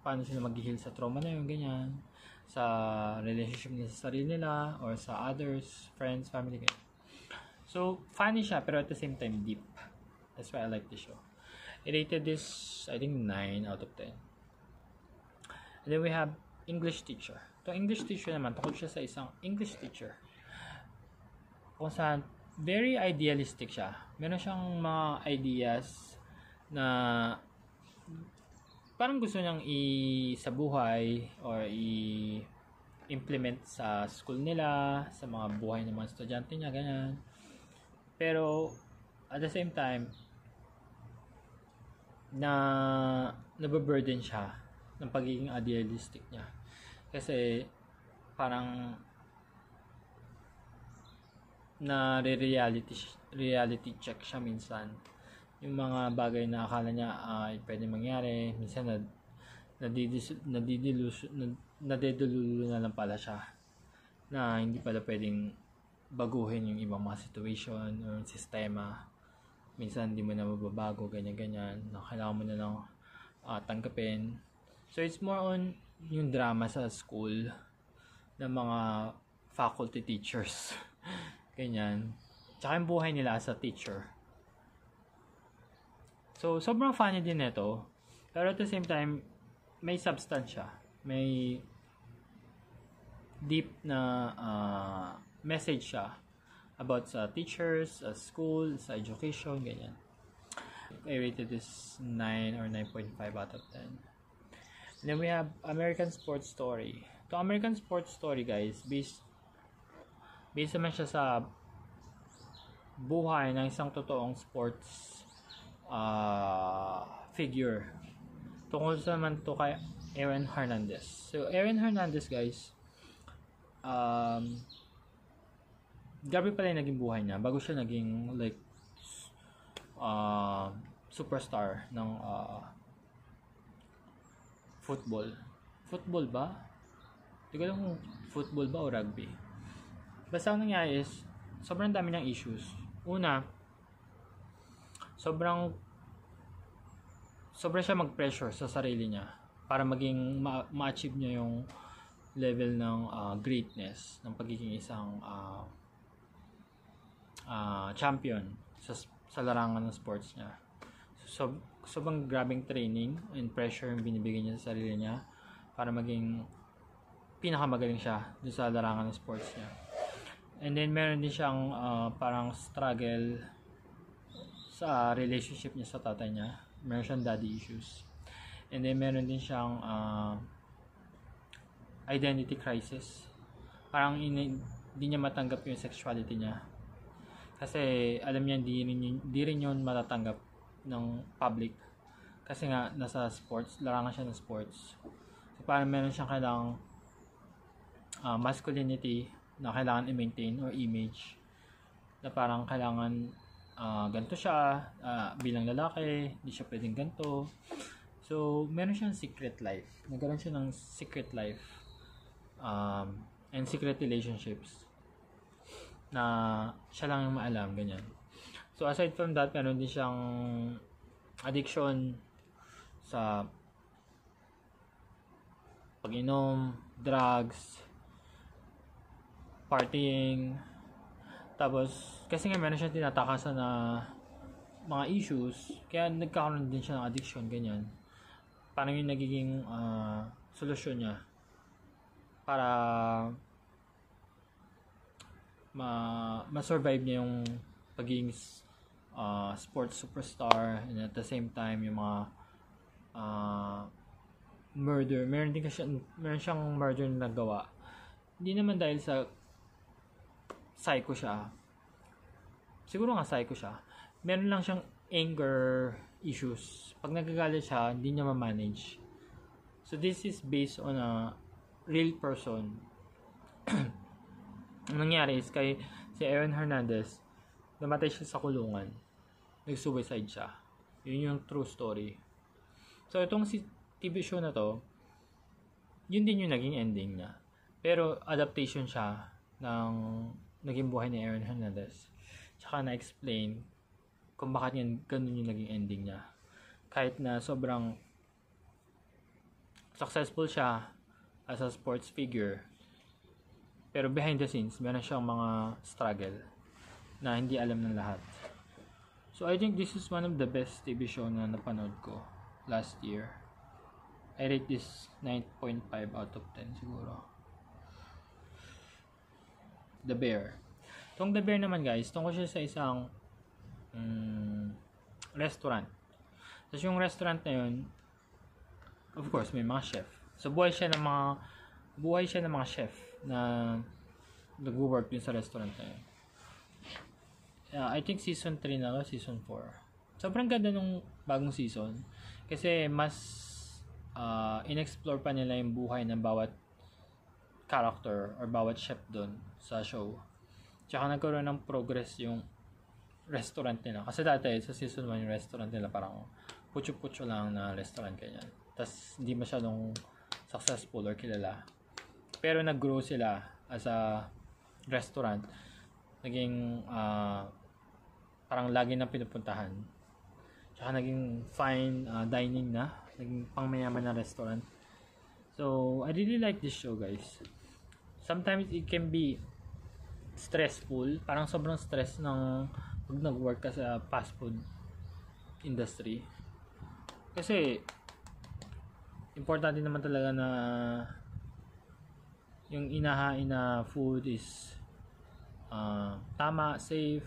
paano sila mag-heal sa trauma na yun, ganyan. Sa relationship nila sa sarili nila, or sa others, friends, family, ganyan. So, funny siya, pero at the same time, deep. That's why I like the show. I rated this, I think, 9 out of 10. And then we have English Teacher. Itong English Teacher naman, tungkol siya sa isang English teacher. Kung saan, very idealistic siya. Meron siyang mga ideas na parang gusto niyang sa buhay or i-implement sa school nila, sa mga buhay ng mga estudyante niya, ganyan. Pero, at the same time, nababurden siya ng pagiging idealistic niya. Kasi, parang reality check siya minsan. Yung mga bagay na akala niya ay pwede mangyari, minsan nadedululo na lang pala siya na hindi pala pwedeng baguhin yung ibang mga situation or sistema. Minsan hindi mo na mababago, ganyan-ganyan, na kailangan mo na lang tanggapin. So it's more on yung drama sa school ng mga faculty teachers. Ganyan. Tsaka yung buhay nila as a teacher. So, sobrang funny din ito. Pero at the same time, may substance siya. May deep na message siya about sa teachers, sa school, sa education, ganyan. I rated this 9 or 9.5 out of 10. And then we have American Sports Story. To American Sports Story, guys, based naman siya sa buhay ng isang totoong sports figure. Tungkol sa naman to kay Aaron Hernandez. So, Aaron Hernandez, guys, grabe pala yung naging buhay niya bago siya naging like superstar ng football. Football ba? Hindi ko alam kung football ba o rugby. Basta ang nangyari is, sobrang dami ng issues. Una, sobrang siya mag-pressure sa sarili niya para maging ma-achieve niya yung level ng greatness, ng pagiging isang champion sa larangan ng sports niya. So, sobrang grabing training and pressure yung binibigay niya sa sarili niya para maging pinakamagaling siya dun sa larangan ng sports niya. And then meron din siyang parang struggle sa relationship niya sa tatay niya. Meron siyang daddy issues. And then meron din siyang identity crisis. Parang hindi niya matanggap yung sexuality niya. Kasi alam niya hindi rin yun matatanggap ng public. Kasi nga nasa sports, larangan siya ng sports. So parang meron siyang kailangang masculinity na kailangan i-maintain or image na parang kailangan ganito siya bilang lalaki, hindi siya pwedeng ganito. So meron siyang secret life, nagkaroon siya ng secret life and secret relationships na siya lang yung maalam, ganyan. So aside from that, meron din siyang addiction sa pag-inom, drugs, partying. Tapos kasi nga meron siyang tinatakasan na mga issues, kaya nagkakaroon din siya ng addiction, ganyan. Parang yung nagiging solusyon niya para ma-survive niya yung pagiging sports superstar, and at the same time yung mga murder. Meron siyang murder na nagawa. Hindi naman dahil sa psycho siya. Siguro nga psycho siya. Meron lang siyang anger issues. Pag nagagalit siya, hindi niya ma-manage. So this is based on a real person. Ang nangyari is si Aaron Hernandez, namatay siya sa kulungan. Nag-suicide siya. Yun yung true story. So itong TV show na to, yun din yung naging ending niya. Pero adaptation siya ng naging buhay ni Aaron Hernandez. Tsaka na-explain kung bakit ganun yung naging ending niya. Kahit na sobrang successful siya as a sports figure, pero behind the scenes, meron siyang mga struggle na hindi alam ng lahat. So I think this is one of the best TV show na napanood ko last year. I rate this 9.5 out of 10 siguro. The Bear. Itong The Bear naman guys, tungkol siya sa isang restaurant. Tapos yung restaurant na yun, of course, may mga chef. So buhay siya ng mga chef na nag-work din sa restaurant na yun. I think season 3 na season 4. Sobrang ganda nung bagong season kasi mas in-explore pa nila yung buhay ng bawat character or bawat chef doon sa show. Tsaka nagkaroon ng progress yung restaurant nila. Kasi dati sa season 1 yung restaurant nila parang putyo-putyo lang na restaurant ganyan. Tapos hindi masyadong successful or kilala. Pero nag-grow sila as a restaurant. Naging parang lagi na pinupuntahan. Tsaka naging fine dining na. Naging pangmayaman na restaurant. So, I really like this show guys. Sometimes it can be stressful. Parang sobrang stress ng pag nag-work ka sa fast food industry. Kasi, importante naman talaga na yung inahain na food is tama, safe,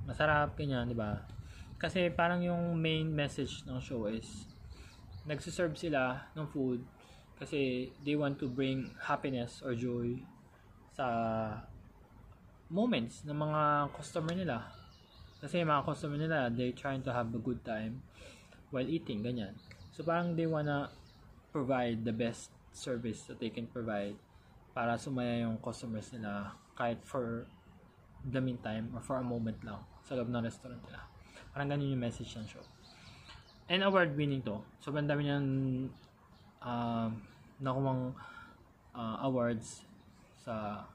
masarap, ganyan, di ba? Kasi parang yung main message ng show is nagsiserve sila ng food kasi they want to bring happiness or joy sa moments ng mga customer nila. Kasi yung mga customer nila, they trying to have a good time while eating, ganyan. So parang they wanna provide the best service that they can provide para sumaya yung customers nila kahit for the meantime or for a moment lang sa loob ng restaurant nila. Parang ganun yung message ng show. And award-winning to. Sobrang dami niyang nakuwang awards sa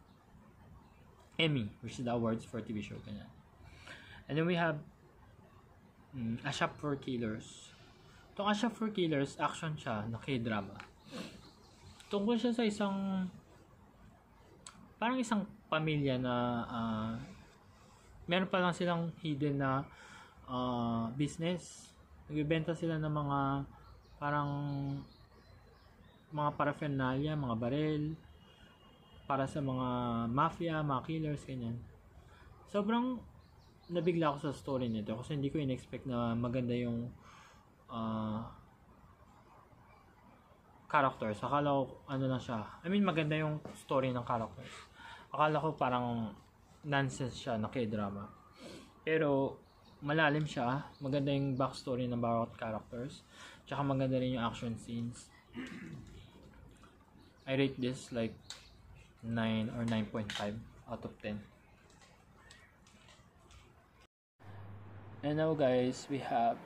Emmy, which is the awards for TV show. Ganyan. And then we have A Shop for Killers. Itong A Shop for Killers, action siya na K-drama. Tungkol siya sa parang isang pamilya na meron pa lang silang hidden na business. Nagbebenta sila ng mga parang mga paraphernalia, mga barel para sa mga mafia, mga killers, ganyan. Sobrang nabigla ako sa story nito kasi hindi ko in-expect na maganda yung characters. Akala ko ano lang siya. Maganda yung story ng characters. Akala ko parang nonsense siya na K-drama. Pero malalim siya. Maganda yung backstory ng bawat characters. Tsaka maganda rin yung action scenes. I rate this like 9 or 9.5 out of 10. And now guys, we have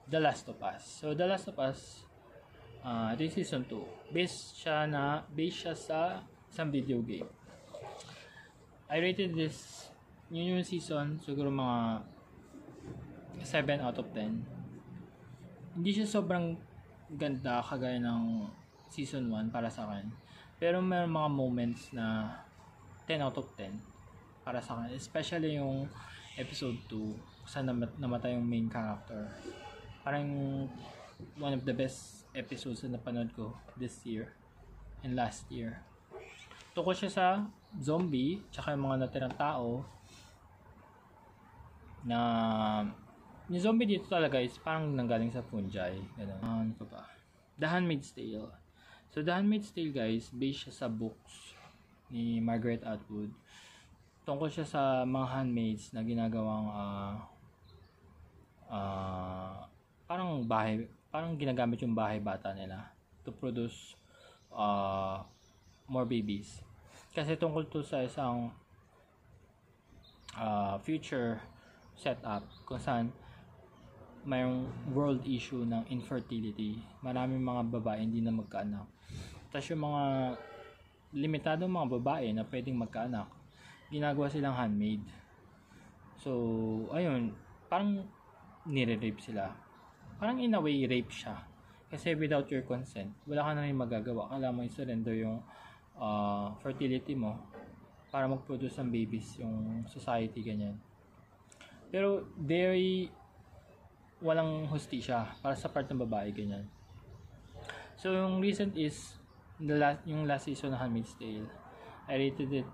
The Last of Us. So The Last of Us, ito yung season 2. Based siya sa isang video game. I rated this, yun yung season, siguro mga 7 out of 10. Hindi siya sobrang ganda kagaya ng season 1 para sa akin. Pero may mga moments na 10 out of 10 para sa akin. Especially yung episode 2, saan namatay yung main character. Parang one of the best episodes na napanood ko this year and last year. Tungkol siya sa zombie, tsaka yung mga natirang tao na yung zombie dito talaga is parang nanggaling sa fungi. Ganun. Ano pa ba? The Handmaid's Tale. So The Handmaid's Tale guys, based siya sa books ni Margaret Atwood. Tungkol siya sa mga handmaids na ginagawang parang ginagamit yung bahay bata nila to produce more babies. Kasi tungkol to sa isang future setup kung saan mayroong world issue ng infertility. Maraming mga babae hindi na magkaanak. Tapos yung mga limitadong mga babae na pwedeng magkaanak, ginagawa silang handmaid. So, ayun, parang nire-rape sila. Parang in a way, rape siya. Kasi without your consent, wala ka na rin magagawa. Kailangan mo i-surrender yung fertility mo para mag-produce ng babies yung society, ganyan. Pero very walang hustisya para sa part ng babae, ganyan. So yung recent is yung last season ng Handmaid's Tale. I rated it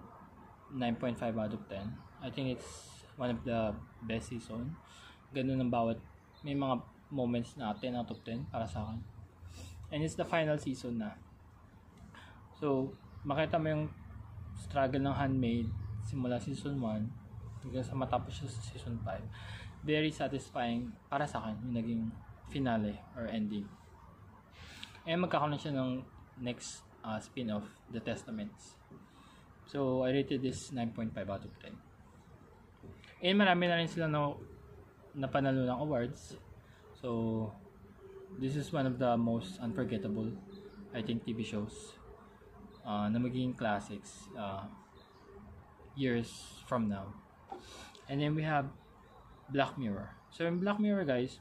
9.5 out of 10. I think it's one of the best season. Ganun ang bawat, may mga moments na 10 out of 10 para sa akin. And it's the final season na. So makita mo yung struggle ng handmaid simula season 1 hanggang sa matapos siya sa season 5. Very satisfying para sa akin yung naging finale or ending. And magkakaroon siya ng next spin-off, The Testaments. So I rated this 9.5 out of 10. And marami na rin sila napanalo ng awards. So this is one of the most unforgettable, I think, TV shows na magiging classics years from now. And then we have Black Mirror. So in Black Mirror guys,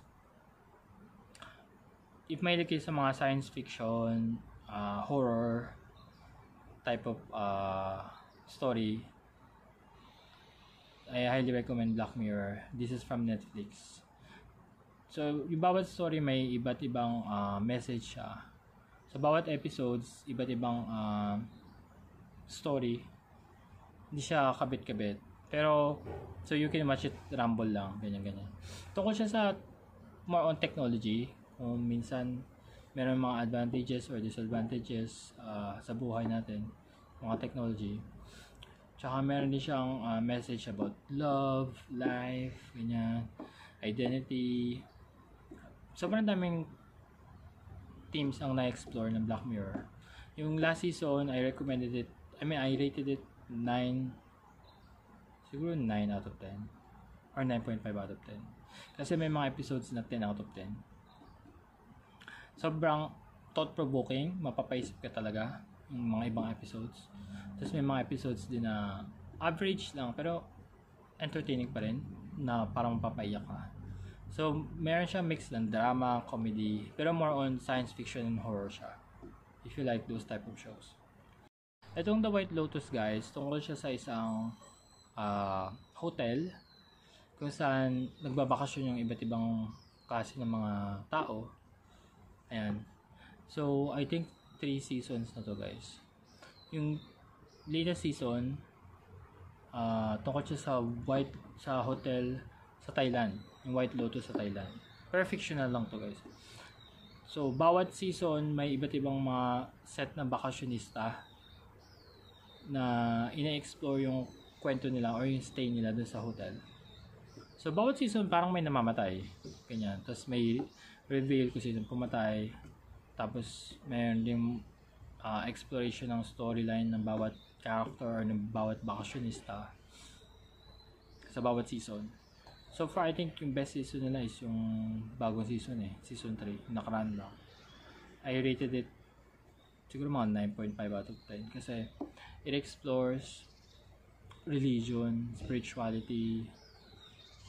if may kayo sa mga science fiction, horror type of story, I highly recommend Black Mirror. This is from Netflix. So yung bawat story may iba't ibang message siya. Sa bawat episodes, iba't ibang story. Hindi siya kabit-kabit. Pero, so you can watch it rumble lang, ganyan-ganyan. Tungkol siya sa more on technology, kung minsan meron mga advantages or disadvantages sa buhay natin, mga technology. Tsaka meron din siyang message about love, life, ganyan, identity. Sobrang daming themes ang na-explore ng Black Mirror. Yung last season, I rated it 9, siguro 9 out of 10. or 9.5 out of 10. Kasi may mga episodes na 10 out of 10. Sobrang thought-provoking, mapapaisip ka talaga yung mga ibang episodes. Tapos may mga episodes din na average lang pero entertaining pa rin, na parang mapapaiyak ka. So meron siyang mix ng drama, comedy, pero more on science fiction and horror siya, if you like those type of shows. Itong The White Lotus, guys, tungkol siya sa isang hotel kung saan nagbabakasyon yung iba't ibang klase ng mga tao. Ayan. So I think 3 seasons na to, guys. Yung latest season, tungkol siya sa hotel sa Thailand, yung White Lotus sa Thailand. Pero fictional lang to, guys. So bawat season may iba't ibang mga set na bakasyonista na ina-explore yung kwento nila or yung stay nila dun sa hotel. So bawat season parang may namamatay, ganyan. Tapos may reveal kung sino pumatay. Tapos mayroon din exploration ng storyline ng bawat character or ng bawat bakasyonista sa bawat season. So far, I think yung best season nila is yung bagong season season 3, nakaraan lang. I rated it siguro mga 9.5 out of 10 kasi it explores religion, spirituality,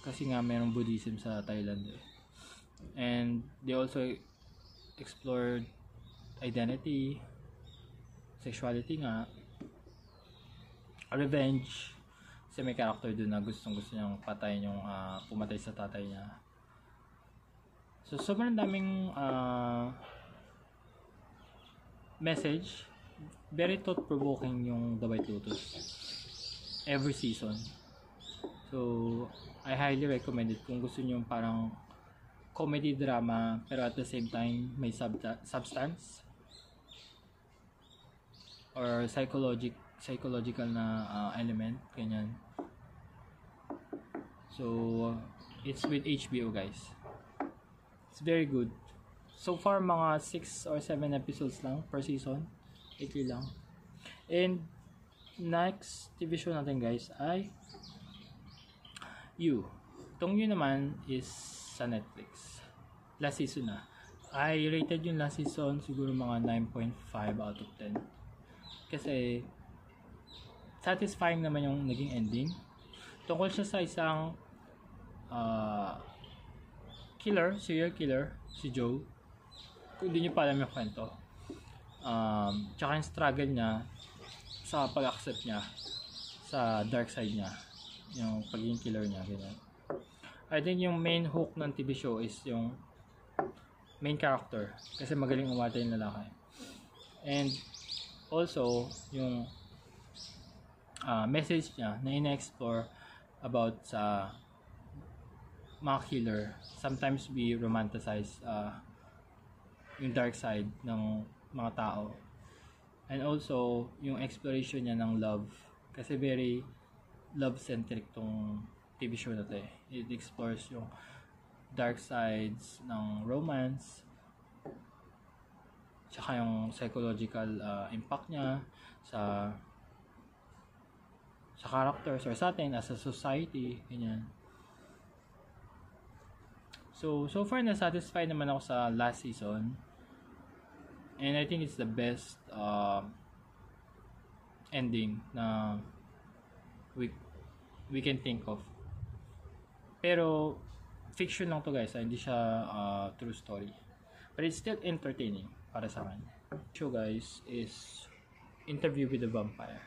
kasi nga mayroong Buddhism sa Thailand and they also explored identity, sexuality nga, revenge, kasi may character dun na gusto niyang patayin yung pumatay sa tatay niya. So sobrang daming message, very thought-provoking yung The White Lotus every season. So I highly recommend it kung gusto niyo parang comedy drama pero at the same time may substance or psychological na element, ganyan. So it's with HBO, guys. It's very good. So far mga 6 or 7 episodes lang per season, 8 lang. And next TV show natin, guys, ay You. Itong You naman is sa Netflix. Last season na. I rated yung last season siguro mga 9.5 out of 10. Kasi satisfying naman yung naging ending. Tungkol siya sa isang serial killer, si Joe. Kung hindi nyo pa alam yung kwento. Tsaka yung struggle niya sa pag-accept niya sa dark side niya, yung pagiging killer niya, ganyan. I think yung main hook ng TV show is yung main character kasi magaling umatay yung lalaki. And also yung message niya na ina-explore about sa mga killer. Sometimes we romanticize yung dark side ng mga tao. And also yung exploration niya ng love kasi very love-centric tong TV show na to It explores yung dark sides ng romance, tsaka yung psychological impact niya sa characters or sa atin as a society, ganyan. So far na-satisfied naman ako sa last season. And I think it's the best ending na we can think of. Pero fiction lang to, guys, hindi siya true story. But it's still entertaining para sa akin. Show, guys, is Interview with the Vampire.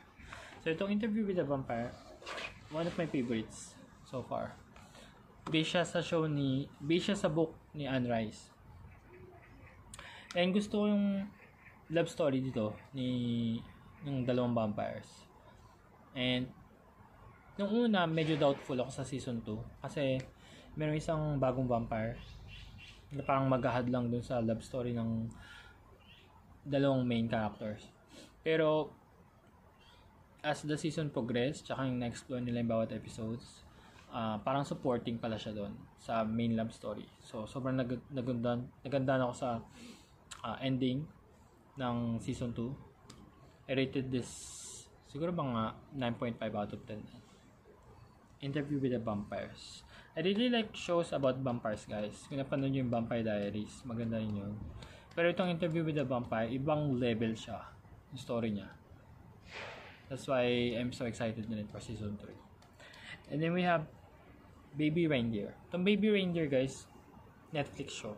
So itong Interview with the Vampire, one of my favorites so far. Based siya sa book ni Anne Rice. And gusto ko yung love story dito ng dalawang vampires. And nung una, medyo doubtful ako sa season 2 kasi meron isang bagong vampire na parang maghahad lang dun sa love story ng dalawang main characters. Pero as the season progress, tsaka yung na-explore nila yung bawat episodes, parang supporting pala siya doon sa main love story. So sobrang nagandaan ako sa ending ng season 2. I rated this siguro mga 9.5 out of 10. Interview with the Vampires. I really like shows about vampires, guys. Kung napanood nyo yung Vampire Diaries, maganda rin yun. Pero itong Interview with the Vampire, ibang level siya, yung story niya. That's why I'm so excited na rin for season 3. And then we have Baby Reindeer. Itong Baby Reindeer, guys, Netflix show.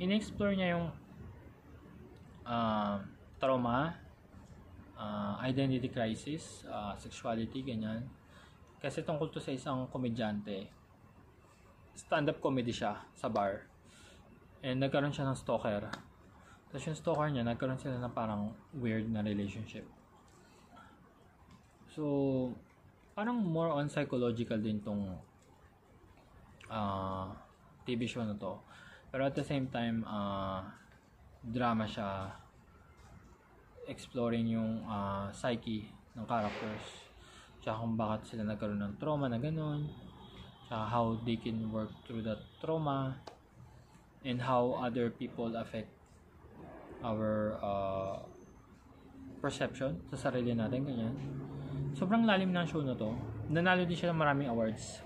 In-explore niya yung trauma, identity crisis, sexuality, ganyan. Kasi tungkol to sa isang komedyante. Stand-up comedy siya sa bar. And nagkaroon siya ng stalker. Tapos yung stalker niya, nagkaroon sila ng parang weird na relationship. So, parang more on psychological din tong TV show na to. Pero at the same time, drama siya. Exploring yung psyche ng characters. Tsaka kung bakit sila nagkaroon ng trauma na ganun. Tsaka how they can work through that trauma. And how other people affect our perception sa sarili natin, ganyan. Sobrang lalim ng show na to. Nanalo din siya ng maraming awards.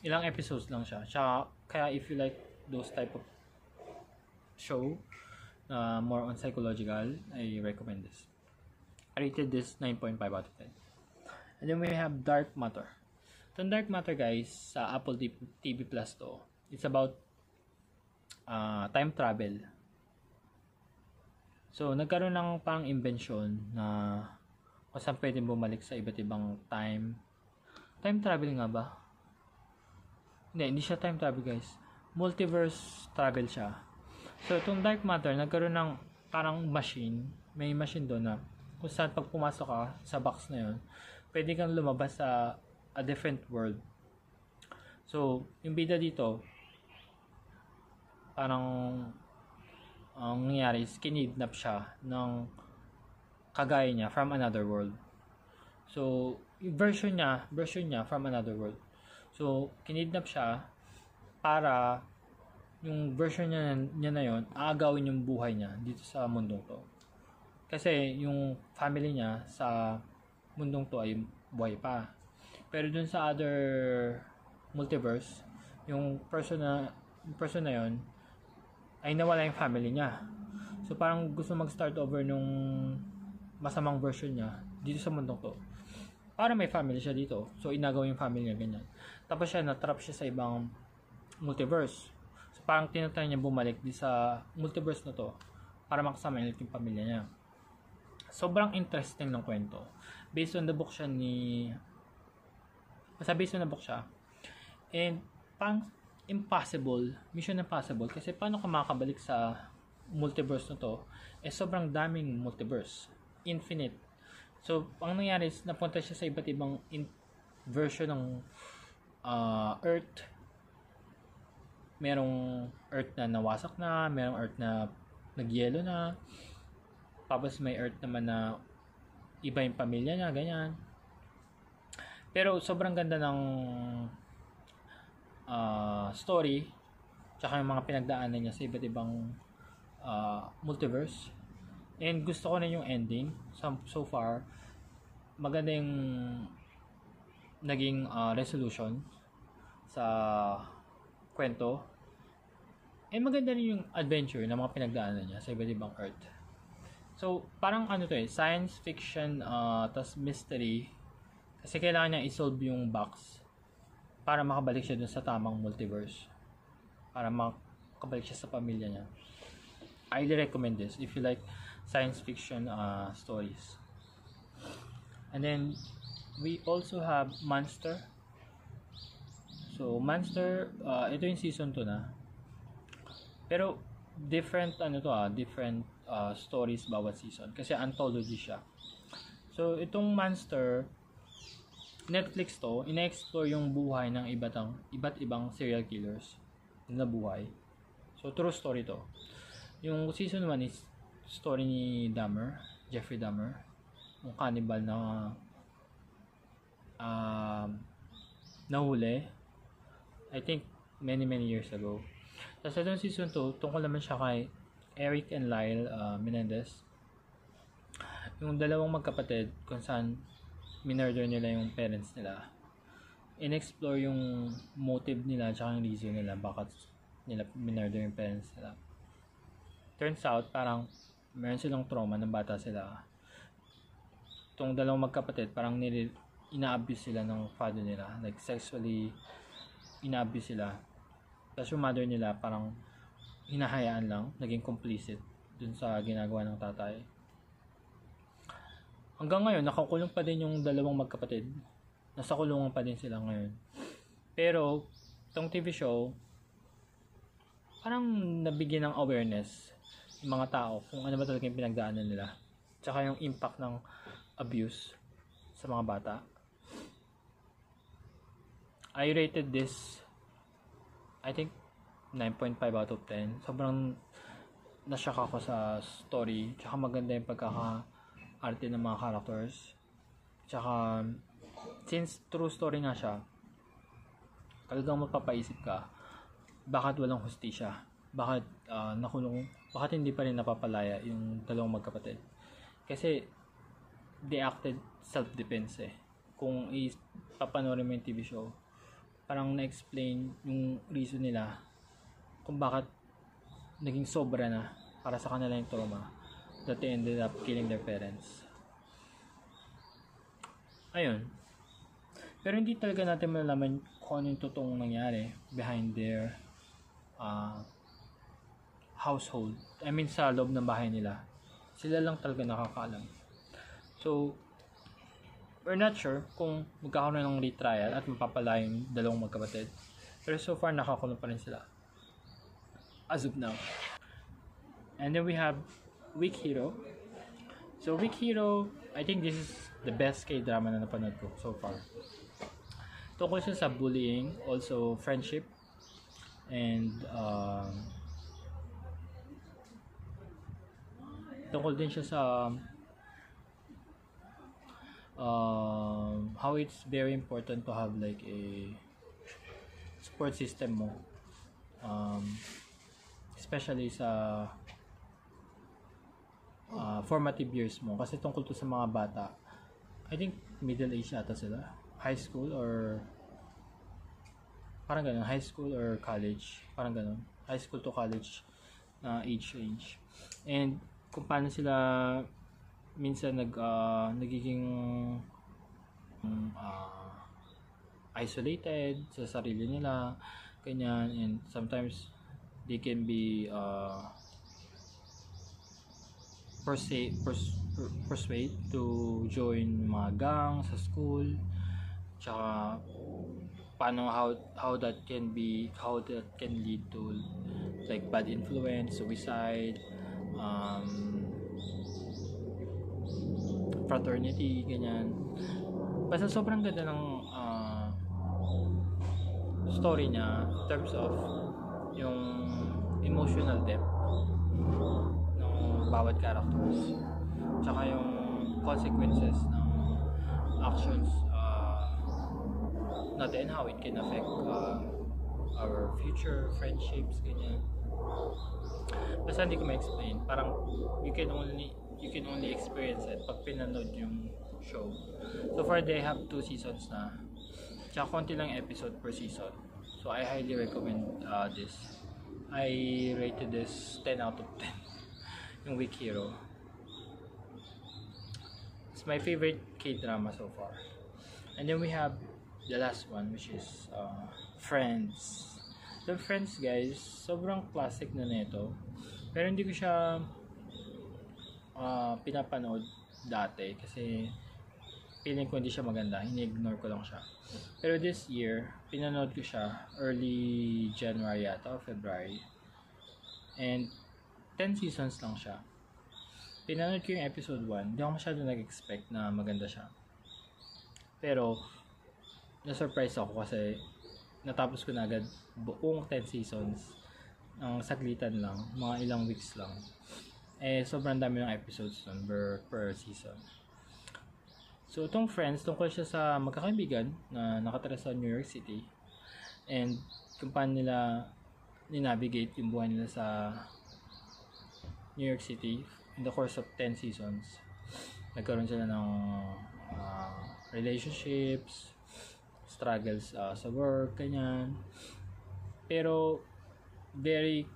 Ilang episodes lang siya. Tsaka, kaya if you like those type of show, more on psychological, I recommend this. I rated this 9.5 out of 10. And then we have Dark Matter. Itong Dark Matter, guys, sa Apple TV Plus to. It's about time travel. So, nagkaroon ng parang invention na kung saan pwedeng bumalik sa iba't ibang time. Time travel nga ba? Hindi siya time travel, guys. Multiverse travel siya. So, itong Dark Matter, nagkaroon ng parang machine. May machine doon na kung saan pag pumasok ka sa box na yun, pwede kang lumabas sa a different world. So, yung bida dito, parang ang nangyari is kinidnap siya ng kagaya niya from another world. So, yung version niya from another world. So, kinidnap siya para yung version niya na yon aagawin yung buhay niya dito sa mundong to. Kasi yung family niya sa mundong to ay buhay pa. Pero dun sa other multiverse, yung person na yon ay nawala yung family niya. So parang gusto mag-start over nung masamang version niya dito sa mundong to. Para may family siya dito. So inagaw yung family niya, ganyan. Tapos siya, natrap siya sa ibang multiverse. So parang tinatry niya bumalik di sa multiverse na to para makasama ulit yung pamilya niya. Sobrang interesting ng kwento. Based on the book siya based on the book siya. And parang Mission Impossible, kasi paano ka makakabalik sa multiverse na to? Sobrang daming multiverse. Infinite. So, ang nangyari is, napunta siya sa iba't ibang version ng Earth. Merong Earth na nawasak na, merong Earth na nagyelo na, tapos may Earth naman na iba yung pamilya niya, ganyan. Pero sobrang ganda ng story, tsaka yung mga pinagdaanan niya sa iba't ibang multiverse. And gusto ko na yung ending. So far, maganda yung naging resolution sa kwento. And maganda rin yung adventure ng mga pinagdaanan niya sa iba't ibang Earth. So, parang science fiction, tas mystery. Kasi kailangan niya i-solve yung box para makabalik siya dun sa tamang multiverse. Para makabalik siya sa pamilya niya. I highly recommend this if you like science fiction stories. And then, we also have Monster. So, Monster, ito yung season 2 na. Pero, different stories bawat season. Kasi anthology siya. So, itong Monster, Netflix to, ina-explore yung buhay ng iba't ibang serial killers na buhay. So, true story to. Yung season 1 is story ni Jeffrey Dahmer. Yung cannibal na nahuli. I think many years ago. Tapos itong season 2, tungkol naman siya kay Eric and Lyle Menendez. Yung dalawang magkapatid kung saan minurder nila yung parents nila. in-explore yung motive nila tsaka yung reason nila bakit nila minurder yung parents nila. Turns out, parang meron silang trauma ng bata sila. Itong dalawang magkapatid, parang ina-abuse sila ng father nila. Like, sexually ina-abuse sila. Tapos yung mother nila, parang hinahayaan lang, naging complicit dun sa ginagawa ng tatay. Hanggang ngayon, nakakulong pa din yung dalawang magkapatid. Nasa kulungan pa din sila ngayon. Pero, itong TV show, parang nabigyan ng awareness yung mga tao kung ano ba talaga yung pinagdaanan nila. Tsaka yung impact ng abuse sa mga bata. I rated this, I think, 9.5 out of 10. Sobrang nashock ako sa story. Tsaka maganda yung pagkaka-arte ng mga characters. Tsaka, since true story nga siya, talagang mapapaisip ka, bakit walang hustisya? Bakit nakulong? Bakit hindi pa rin napapalaya yung dalawang magkapatid? Kasi, they acted self-defense eh. Kung papanorin mo yung TV show, parang na-explain yung reason nila kung bakit naging sobra na para sa kanila yung trauma that they ended up killing their parents. Ayun. Pero hindi talaga natin malalaman kung ano yung totoong nangyari behind their household. I mean, sa loob ng bahay nila. Sila lang talaga nakakaalam. So, we're not sure kung magkakaroon ng retrial at mapapalaya yung dalawang magkapatid. Pero so far, nakakulong pa rin sila. As of now. And then we have Weak Hero. So, Weak Hero, I think this is the best K-drama na napanood ko so far. Tungkol siya sa bullying, also friendship, and tungkol din siya sa how it's very important to have like a support system mo, especially sa formative years mo, kasi tungkol to sa mga bata. I think middle age ata sila, high school or parang ganun, high school or college, parang ganun, high school to college na age range. And kung paano sila minsan nagiging isolated sa sarili nila, ganyan, and sometimes they can be persuade to join mga gang sa school, tsaka how that can lead to like bad influence, suicide, fraternity, ganyan. Basta sobrang ganda ng story niya in terms of yung emotional depth ng bawat characters, tsaka yung consequences ng actions natin, how it can affect our future friendships, ganyan. Basta hindi ko ma-explain, parang you can only experience it pag pinanood yung show. So far they have 2 seasons na, tsaka konti lang episode per season, so I highly recommend this. I rated this 10 out of 10 yung Weak Hero. It's my favorite K-drama so far. And then we have the last one, which is Friends. The Friends, guys, sobrang classic na nito, pero hindi ko siya pinapanood dati kasi feeling ko hindi siya maganda, ini-ignore ko lang siya. Pero this year, pinanood ko siya early January yata o February, and 10 seasons lang siya. Pinanood ko yung episode 1, hindi ako masyado nag-expect na maganda siya, pero na-surprise ako kasi natapos ko na agad buong 10 seasons ng saglitan lang, mga ilang weeks lang. Eh, sobrang dami ng episodes nun per season. So, itong Friends, tungkol siya sa magkakaibigan na nakatira sa New York City, and kung paano nila ninavigate yung buhay nila sa New York City in the course of 10 seasons. Nagkaroon sila ng relationships, struggles sa work, ganyan. Pero very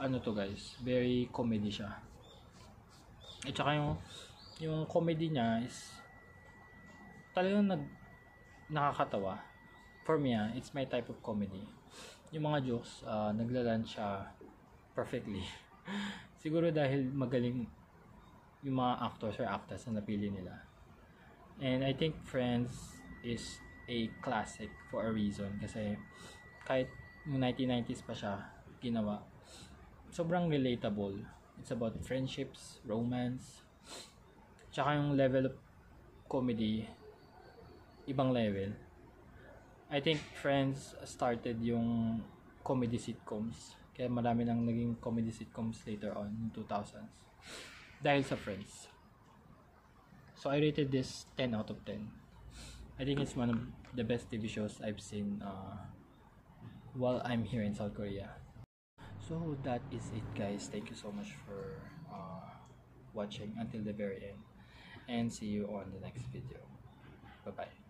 ano to guys, very comedy siya. At saka yung comedy niya is talagang nakakatawa. For me, it's my type of comedy. Yung mga jokes, naglaland siya perfectly. Siguro dahil magaling yung mga actors or actors na napili nila. And I think Friends is a classic for a reason. Kasi kahit yung 1990s pa siya ginawa, sobrang relatable. It's about friendships, romance, tsaka yung level of comedy, ibang level. I think Friends started yung comedy sitcoms. Kaya marami nang naging comedy sitcoms later on in 2000s. Dahil sa Friends. So I rated this 10 out of 10. I think it's one of the best TV shows I've seen while I'm here in South Korea. So that is it guys. Thank you so much for watching until the very end. And see you on the next video. Bye bye.